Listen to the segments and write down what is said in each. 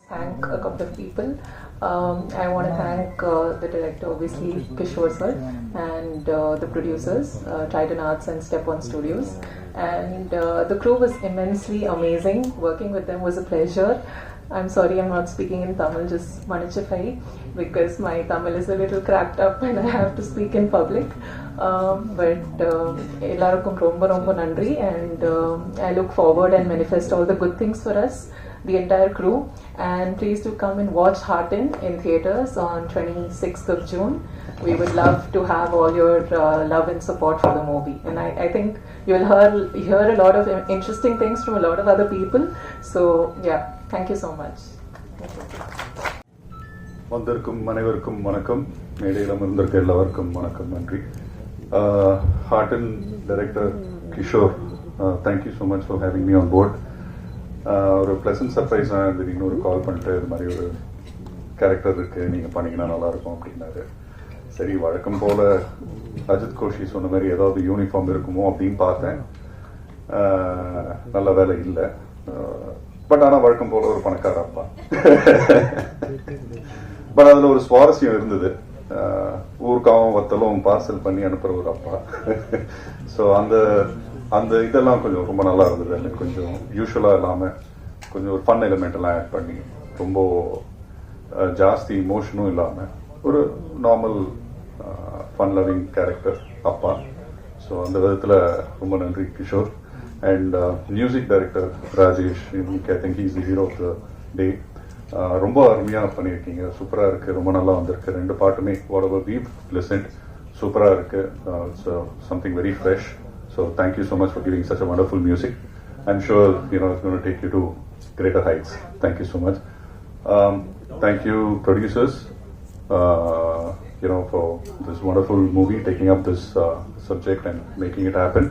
Thank a couple of people. I want to thank the director, obviously, Kishore sir, and the producers, Triton Arts and Step One Studios. And the crew was immensely amazing. Working with them was a pleasure. I'm sorry I'm not speaking in Tamil, just Manichafai, because my Tamil is a little cracked up and I have to speak in public. But எல்லாருக்கும் ரொம்ப ரொம்ப நன்றி, and I look forward and manifest all the good things for us, the entire crew. And please do come and watch Heartin in theaters on 26th of June. We would love to have all your love and support for the movie. And I think you'll hear a lot of interesting things from a lot of other people. So yeah, thank you so much. வந்திருக்கும் அனைவருக்கும் வணக்கம். மேடையில் அமர்ந்திருக்க எல்லாருக்கும் வணக்கம், நன்றி. Heartin director Kishore, thank you so much for having me on board. ஒரு pleasant சர்ப்ரைஸாக இருந்தது. இன்னொரு கால் பண்ணிட்டு இது மாதிரி ஒரு கேரக்டர் இருக்குது, நீங்கள் பண்ணிங்கன்னா நல்லாயிருக்கும் அப்படின்னாரு. சரி, வழக்கம் போல் அஜித் கோஷி சொன்ன மாதிரி ஏதாவது யூனிஃபார்ம் இருக்குமோ அப்படின்னு பார்த்தேன். நல்ல வேலை இல்லை. பட் ஆனால் வழக்கம் போல் ஒரு பணக்கார அப்பா. பட் அதில் ஒரு சுவாரஸ்யம் இருந்தது. ஊருக்காவும் வத்தலும் பார்சல் பண்ணி அனுப்புகிற ஒரு அப்பா. ஸோ அந்த இதெல்லாம் கொஞ்சம் ரொம்ப நல்லா இருந்தது. எனக்கு கொஞ்சம் யூஸ்வலாக இல்லாமல் கொஞ்சம் ஒரு ஃபன் எலிமெண்ட் எல்லாம் ஆட் பண்ணி ரொம்ப ஜாஸ்தி இமோஷனும் இல்லாமல் ஒரு நார்மல் ஃபன் லவிங் கேரக்டர் அப்பா. ஸோ அந்த விதத்தில் ரொம்ப நன்றி Kishore. And music director Rajesh, I think he's the hero of the day. ரொம்ப அருமையாக பண்ணியிருக்கீங்க, சூப்பராக இருக்குது, ரொம்ப நல்லா வந்திருக்கு. ரெண்டு பாட்டுமே வாட் எவர் வீவ் லிசன்ட் சூப்பராக இருக்குது. It's something very fresh. So thank you so much for giving such a wonderful music. I'm sure it's going to take you to greater heights. Thank you so much. Thank you producers, for this wonderful movie, taking up this subject and making it happen.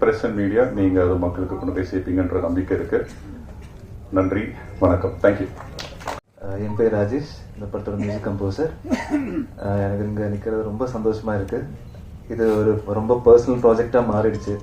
Press and media, நீங்க அது மக்களுக்கு கொண்டு போய் சேர்ப்பீங்கன்ற நம்பிக்கை இருக்கு. நன்றி, வணக்கம். Thank you. என் பேர் ராஜேஷ், இந்த படத்தோட மியூசிக் கம்போசர். எனக்கு இங்கே நிற்கிறது ரொம்ப சந்தோஷமாக இருக்குது. இது ஒரு ரொம்ப பர்சனல் ப்ராஜெக்டாக மாறிடுச்சு.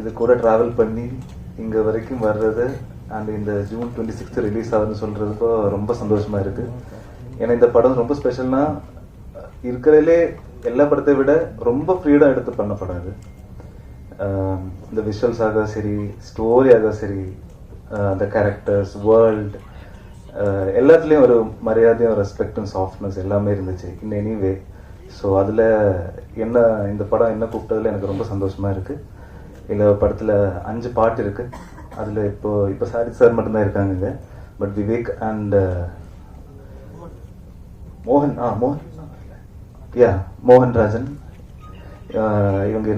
இது கூட ட்ராவல் பண்ணி இங்கே வரைக்கும் வர்றது அண்ட் இந்த ஜூன் 26 ரிலீஸ் ஆகுதுன்னு சொல்கிறதுக்கோ ரொம்ப சந்தோஷமாக இருக்குது. ஏன்னா இந்த படம் ரொம்ப ஸ்பெஷல்னா இருக்கிறதுலே எல்லா படத்தை விட ரொம்ப ஃப்ரீடாக எடுத்து பண்ண படம் இது. இந்த விஷுவல்ஸாக சரி, ஸ்டோரியாக சரி, அந்த கேரக்டர்ஸ், வேர்ல்ட், எல்லாத்துலேயும் ஒரு மரியாதையும் ரெஸ்பெக்டும் சாஃப்ட்னஸ் எல்லாமே இருந்துச்சு இன் எனிவே. ஸோ அதில் இந்த படம் என்ன கூப்பிட்டதில் எனக்கு ரொம்ப சந்தோஷமாக இருக்குது. இந்த படத்தில் 5 பாட்டு இருக்குது. அதில் இப்போ சாரி சார் மட்டும்தான் இருக்காங்க இங்கே. பட் விவேக் அண்ட் மோகன் ராஜன் இவங்க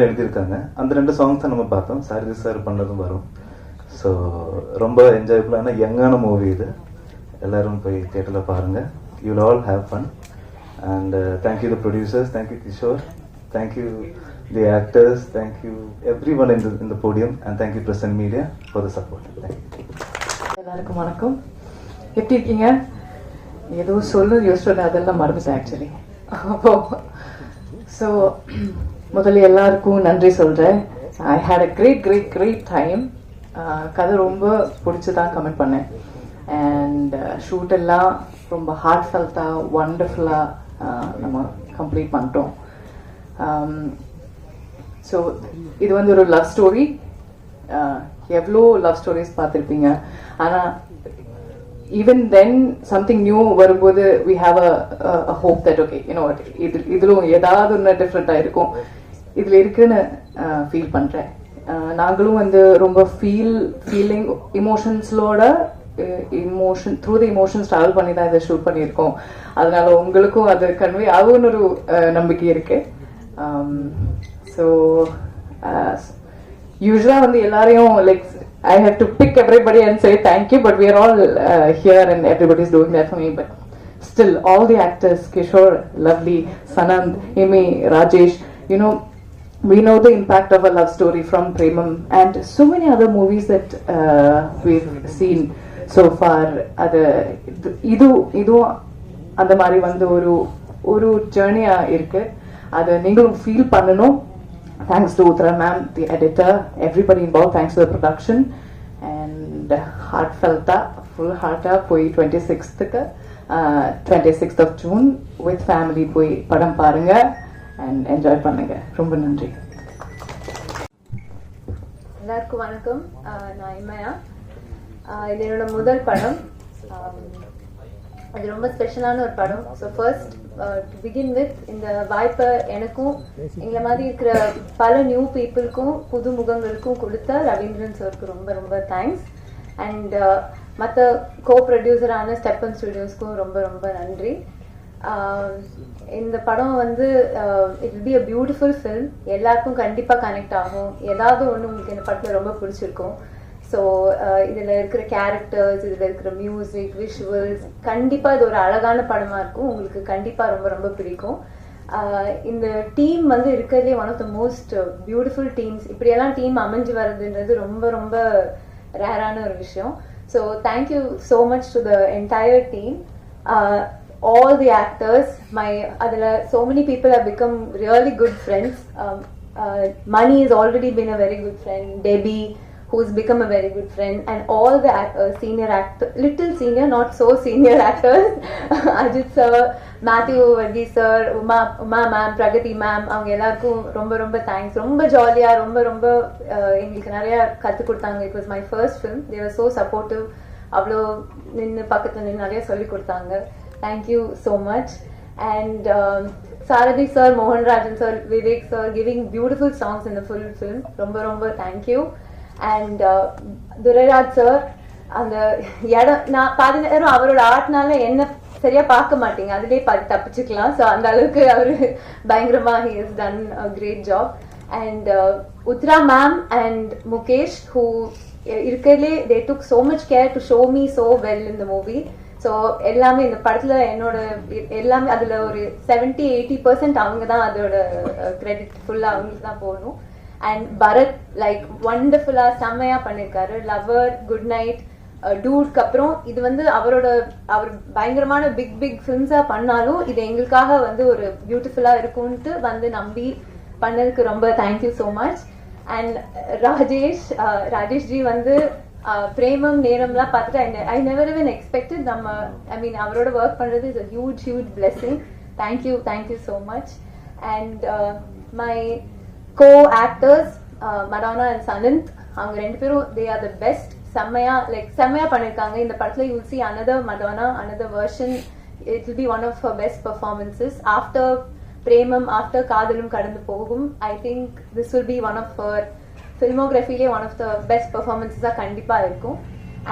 எழுதியிருக்காங்க. அந்த 2 சாங்ஸ் தான் நம்ம பார்த்தோம். சாரி சார் பண்ணதும் வரும். ஸோ ரொம்ப என்ஜாயபுளான யங்கான மூவி இது. எல்லோரும் போய் தியேட்டரில் பாருங்கள். You will all have fun. And thank you the producers, thank you Kishore, thank you the actors, thank you everyone in the podium, and thank you press and media for the support. Thank you. எல்லாருக்கும் வணக்கம். எப்படி இருக்கீங்க? ஏதோ யோசிச்சு அதெல்லாம் மறந்துட்டேன் actually. So முதல்ல எல்லாருக்கும் நன்றி சொல்கிறேன். ஐ ஹேட் அ கிரேட் டைம். கதை ரொம்ப பிடிச்சி தான் கமெண்ட் பண்ணேன். அண்ட் ஷூட் எல்லாம் ரொம்ப ஹார்ட்ஃபெல்ட்டாக ஒண்டர்ஃபுல்லாக நம்ம கம்ப்ளீட் பண்ணிட்டோம். ஸோ இது ஒரு லவ் ஸ்டோரி. எவ்வளோ லவ் ஸ்டோரிஸ் பார்த்துருப்பீங்க. ஆனால் ஈவன் தென் சம்திங் நியூ வரும்போது we have a hope that okay இதிலும் ஏதாவது ஒன்று டிஃப்ரெண்ட்டாக இருக்கும் இதில் இருக்குன்னு ஃபீல் பண்ணுறேன். நாங்களும் ரொம்ப ஃபீலிங் இமோஷன்ஸோட த்ரூ த இமோஷன்ஸ் ட்ராவல் பண்ணி தான் இதை ஷூட் பண்ணியிருக்கோம். அதனால உங்களுக்கும் அது கன்வே ஆகும்னு ஒரு நம்பிக்கை இருக்கு. ஸோ யூஸ்வலாக எல்லாரையும் like I have to pick everybody and say thank you, but we are all here and everybody is doing that for me. But still all the actors, Kishore, Lovely, Sananth, Amy, Rajesh, we know the impact of a love story from Premam and so many other movies that we've seen so far. அது இதுவும் அந்த மாதிரி ஒரு ஜேர்னியா இருக்கு. அதை நீங்களும் feel பண்ணணும். Thanks to Uthra ma'am, the editor, everybody involve. Thanks to the production. And and ஹார்ட்ஃபெல்ட்டாக ஃபுல் ஹார்ட்டாக போய் 26th of June with family போய் படம் பாருங்கள் அண்ட் என்ஜாய் பண்ணுங்கள். ரொம்ப நன்றி. எல்லாருக்கும் வணக்கம். நான் இமையா. இது என்னோட முதல் படம். அது ரொம்ப ஸ்பெஷலான ஒரு படம். So first to begin with இந்த வாய்ப்பை எனக்கும் எங்களை மாதிரி இருக்கிற பல நியூ பீப்புளுக்கும் புது முகங்களுக்கும் கொடுத்த ரவீந்திரன் சாருக்கு ரொம்ப ரொம்ப தேங்க்ஸ். அண்ட் மற்ற கோ ப்ரொடியூசரான ஸ்டெப்பன் ஸ்டுடியோஸ்க்கும் ரொம்ப ரொம்ப நன்றி. இந்த படம் வந்து it will be a beautiful film. எல்லாருக்கும் கண்டிப்பாக கனெக்ட் ஆகும். ஏதாவது ஒன்று உங்களுக்கு இந்த படத்தில் ரொம்ப பிடிச்சிருக்கும். ஸோ இதில் இருக்கிற கேரக்டர்ஸ், இதில் இருக்கிற மியூசிக், விஷுவல்ஸ், கண்டிப்பாக இது ஒரு அழகான படமாக இருக்கும். உங்களுக்கு கண்டிப்பாக ரொம்ப ரொம்ப பிடிக்கும். இந்த டீம் வந்து இருக்கிறதுலே one of the most beautiful teams. இப்படியெல்லாம் டீம் அமைஞ்சு வர்றதுன்றது ரொம்ப ரொம்ப ரேரான ஒரு விஷயம். So thank you so much to the entire team. All the actors, so many people have become really good friends. Mani has already been a very good friend. Debbie, who's become a very good friend, and all the senior actors, little senior, not so senior actors, Ajit sir, Matthew Varghese sir, Uma ma'am, Pragati ma'am, அவங்க எல்லாருக்கும் ரொம்ப ரொம்ப thanks. ரொம்ப ஜாலியா ரொம்ப ரொம்ப எங்களுக்கு நிறைய கற்றுக் கொடுத்தாங்க. It was my first film. They were so supportive. அவ்வளோ நின்று பக்கத்தில் நின்று நிறைய சொல்லி கொடுத்தாங்க. Thank you so much. And Sarathi sir, Mohan Rajan sir, Vivek sir, giving beautiful songs in the full film. Romba romba thank you. And Duraraj sir, அந்த இடம் நான் பாதி நேரம் அவரோட ஆர்ட்னால என்ன சரியா பார்க்க மாட்டீங்க, அதுலேயே பார்த்து தப்பிச்சுக்கலாம். ஸோ அந்த அளவுக்கு அவர் பயங்கரமா he has done a great job. And Uttara ma'am and Mukesh, who இருக்கிறதுலே they took so much care to show me so well in the movie. So எல்லாமே இந்த படத்தில் என்னோட எல்லாமே அதில் ஒரு 70-80% அவங்க தான் அதோட கிரெடிட் ஃபுல்லாக அவங்களுக்கு தான் போகணும். அண்ட் பரத் லைக் ஒண்டர்ஃபுல்லாக செம்மையாக பண்ணியிருக்காரு. லவர், குட் நைட், டூட்க்கு அப்புறம் இது வந்து அவர் பயங்கரமான பிக் ஃபிலிம்ஸாக பண்ணாலும் இது எங்களுக்காக வந்து ஒரு பியூட்டிஃபுல்லாக இருக்கும்ன்ட்டு வந்து நம்பி பண்ணதுக்கு ரொம்ப thank you so much. And Rajesh G வந்து பிரேமம் நேரம்லாம் பார்த்துட்டு ஐ நெவர் even expected அவரோட ஒர்க் பண்ணுறது is a huge blessing. Thank you so much. And my co-actors Madonna and Sanant, அவங்க ரெண்டு பேரும் they are the best. செம்மையா பண்ணியிருக்காங்க. இந்த படத்தில் you will see another Madonna, another version. It will be one of her best performances. After Premam, after காதலும் கடந்து போகும், I think this will be one of her filmography one of the best performances கண்டிப்பா இருக்கும்.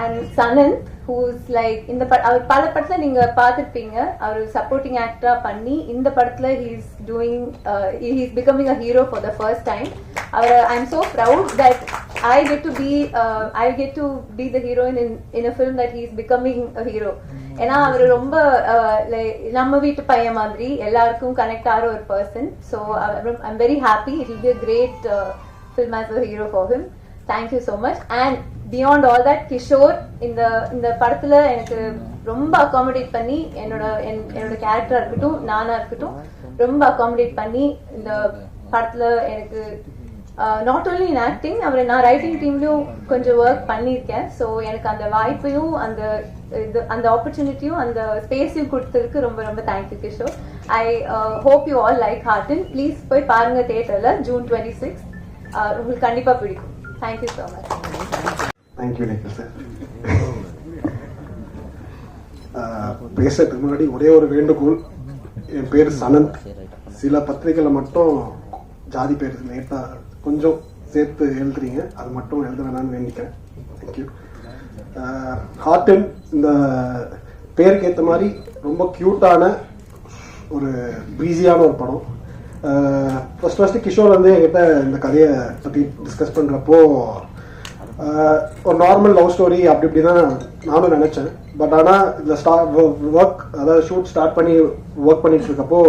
And Sanand, who's like இந்த அவர் பல படத்துல நீங்க பார்த்துருப்பீங்க. அவர் சப்போர்ட்டிங் ஆக்டரா பண்ணி இந்த படத்துல he's becoming a hero for the first time. I'm so proud that I get to be the heroine in a film that he's becoming a hero. ஏன்னா அவர் ரொம்ப நம்ம வீட்டு பையன் மாதிரி எல்லாருக்கும் கனெக்ட் ஆகிற ஒரு person. So I'm very happy. It will be a great film as a hero for him. Thank you so much. And beyond all that, Kishore இந்த படத்துல எனக்கு ரொம்ப அகாமடேட் பண்ணி என்னோட கேரக்டரா இருக்கட்டும், நானா இருக்கட்டும், ரொம்ப அகாமடேட் பண்ணி இந்த படத்துல எனக்கு நாட் ஓன்லி இன் ஆக்டிங், நான் ரைட்டிங் டீம்லயும் கொஞ்சம் ஒர்க் பண்ணியிருக்கேன். ஸோ எனக்கு அந்த வாய்ப்பையும் அந்த ஆப்பர்ச்சுனிட்டியும் அந்த ஸ்பேஸையும் கொடுத்ததுக்கு ரொம்ப ரொம்ப thank you Kishore. I hope you all like Horton. Please போய் பாருங்க தியேட்டர்ல June 26. உங்களுக்கு கண்டிப்பா பிடிக்கும். Thank you so much. Thank you Nikhil sir. பேசுறதுக்கு முன்னாடி ஒரே ஒரு வேண்டுகோள். என் பேர் சனந்த். சில பத்திரிகைகளில் மட்டும் ஜாதி பேர் லேட்டா கொஞ்சம் சேர்த்து எழுதுறீங்க, அது மட்டும் எழுத வேணான்னு வேண்டிக்கிறேன். தேங்க்யூ. ஹார்டன் இந்த பேருக்கு ஏற்ற மாதிரி ரொம்ப க்யூட்டான ஒரு ப்ரீஸியான ஒரு படம். ஃபர்ஸ்ட் கிஷோர் வந்து என்கிட்ட இந்த கதையை பற்றி டிஸ்கஸ் பண்ணுறப்போ ஒரு நார்மல் லவ் ஸ்டோரி அப்படி இப்படி தான் நானும் நினச்சேன். பட் ஆனால் இதில் அதாவது ஷூட் ஸ்டார்ட் பண்ணி ஒர்க் பண்ணிட்டு இருக்கப்போ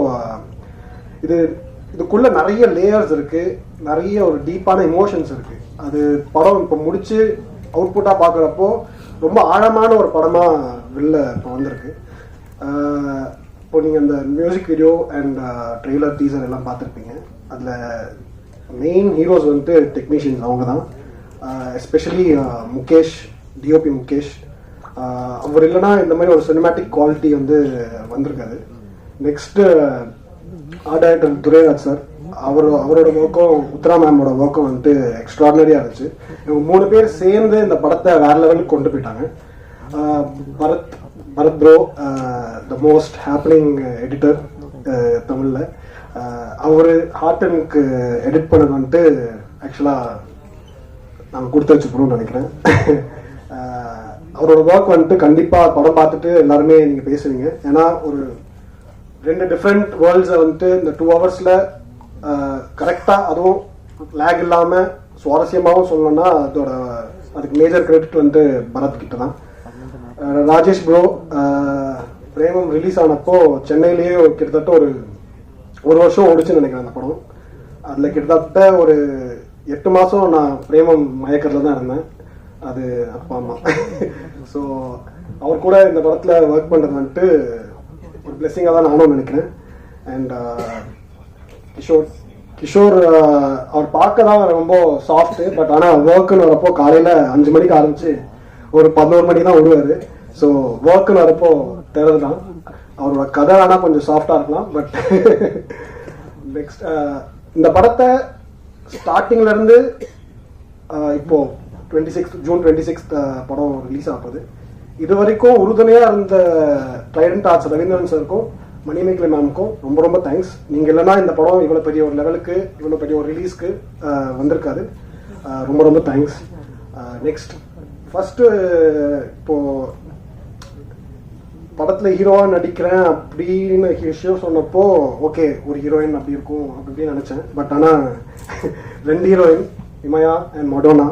இதுக்குள்ள நிறைய லேயர்ஸ் இருக்கு, நிறைய ஒரு டீப்பான இமோஷன்ஸ் இருக்கு. அது படம் இப்போ முடிச்சு அவுட்புட்டாக பார்க்குறப்போ ரொம்ப ஆழமான ஒரு படமாக வெளில இப்போ வந்திருக்கு. இப்போ நீங்கள் இந்த music video and trailer teaser எல்லாம் பார்த்துருப்பீங்க. அதில் மெயின் ஹீரோஸ் வந்துட்டு டெக்னீஷியன்ஸ் அவங்க தான். Especially Mukesh, DOP Mukesh. அவர் இல்லைன்னா இந்த மாதிரி ஒரு சினிமேட்டிக் குவாலிட்டி வந்து வந்திருக்காது. Next art director Durairaj sir, அவரோட ஒர்க்கும் உத்ரா மேமோட ஒர்க்கும் வந்துட்டு எக்ஸ்ட்ராடினரியாக இருந்துச்சு. இவங்க 3 பேர் சேர்ந்து இந்த படத்தை வேற லெவலுக்கு கொண்டு போயிட்டாங்க. Bharath bro, the most happening editor தமிழில், அவர் ஹார்டனுக்கு எடிட் பண்ணது வந்துட்டு ஆக்சுவலாக நாங்கள் கொடுத்து வச்சுக்கணும்னு நினைக்கிறேன். அவரோட ஒர்க் வந்துட்டு கண்டிப்பாக படம் பார்த்துட்டு எல்லாருமே நீங்கள் பேசுவீங்க. ஏன்னா ஒரு 2 டிஃப்ரெண்ட் வேர்ல்ட்ஸை வந்துட்டு இந்த 2 ஹவர்ஸில் கரெக்டாக, அதுவும் லேக் இல்லாமல் சுவாரஸ்யமாகவும் சொல்லணும்னா அதுக்கு மேஜர் கிரெடிட் வந்து பரத் கிட்ட தான். ராஜேஷ் ப்ரோ, பிரேமம் ரிலீஸ் ஆனப்போ சென்னையிலேயே கிட்டத்தட்ட ஒரு வருஷம் ஓடிச்சுன்னு நினைக்கிறேன் அந்த படம். அதில் கிட்டத்தட்ட ஒரு 8 மாதம் நான் பிரேமம் மயக்கத்தில் தான் இருந்தேன். அது அப்பா அம்மா. ஸோ அவர் கூட இந்த படத்தில் ஒர்க் பண்ணுறது வந்துட்டு ஒரு பிளெஸிங்காக தான் நானும் நினைக்கிறேன். அண்ட் கிஷோர் அவர் பார்க்க தான் ரொம்ப சாஃப்ட்டு, பட் ஆனால் ஒர்க்குன்னு வரப்போ காலையில் 5 மணிக்கு ஆரம்பித்து ஒரு 11 மணிக்கு தான் விடுவார். ஸோ ஒர்க்குன்னு வரப்போ தெரியறது தான். அவரோட கதை ஆனால் கொஞ்சம் சாஃப்டாக இருக்கலாம். பட் நெக்ஸ்ட் இந்த படத்தை ஸ்டார்டிங்லேருந்து இப்போ ஜூன் 26 படம் ரிலீஸ் ஆகுது. இது வரைக்கும் உறுதுணையாக இருந்த ட்ரைடன்ட் ஆர்ட்ஸ் ரவீந்திரன் சாருக்கும் மணிமேகலை மேமுக்கும் ரொம்ப ரொம்ப தேங்க்ஸ். நீங்கள் இல்லைன்னா இந்த படம் இவ்வளோ பெரிய ஒரு லெவலுக்கு, இவ்வளோ பெரிய ஒரு ரிலீஸ்க்கு வந்திருக்காது. ரொம்ப ரொம்ப தேங்க்ஸ். நெக்ஸ்ட் ஃபஸ்ட்டு இப்போது படத்தில் ஹீரோவாக நடிக்கிறேன் அப்படின்னு விஷயம் சொன்னப்போ ஓகே ஒரு ஹீரோயின் அப்படி இருக்கும் அப்படின்னு நினச்சேன். பட் ஆனால் 2 ஹீரோயின், இமயா அண்ட் மடோனா,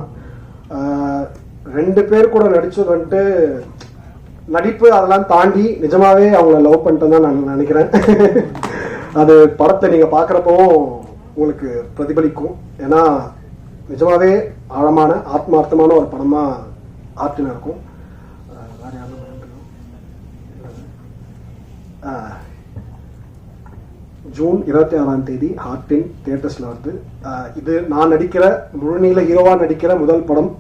2 பேர் கூட நடிச்சது வந்துட்டு நடிப்பு அதெல்லாம் தாண்டி நிஜமாவே அவங்கள லவ் பண்ணிட்டு தான் நான் நினைக்கிறேன். அது படத்தை நீங்கள் பார்க்குறப்பவும் உங்களுக்கு பிரதிபலிக்கும். ஏன்னா நிஜமாவே ஆழமான ஆத்மார்த்தமான ஒரு படமாக ஆர்டின் இருக்கும். வேறு யாரும் ஜூன் 26ஆம் தேதி ஹார்டின் தியேட்டர்ஸில் வருது. இது நான் நடிக்கிற முழுநீள ஹீரோவாக நடிக்கிற முதல் படம்.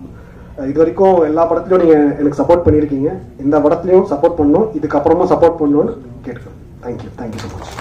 இது வரைக்கும் எல்லா படத்துலையும் நீங்கள் எனக்கு சப்போர்ட் பண்ணியிருக்கீங்க. இந்த படத்துலையும் சப்போர்ட் பண்ணணும், இதுக்கப்புறமும் சப்போர்ட் பண்ணணும்னு கேட்டுக்கிறேன். Thank you so much.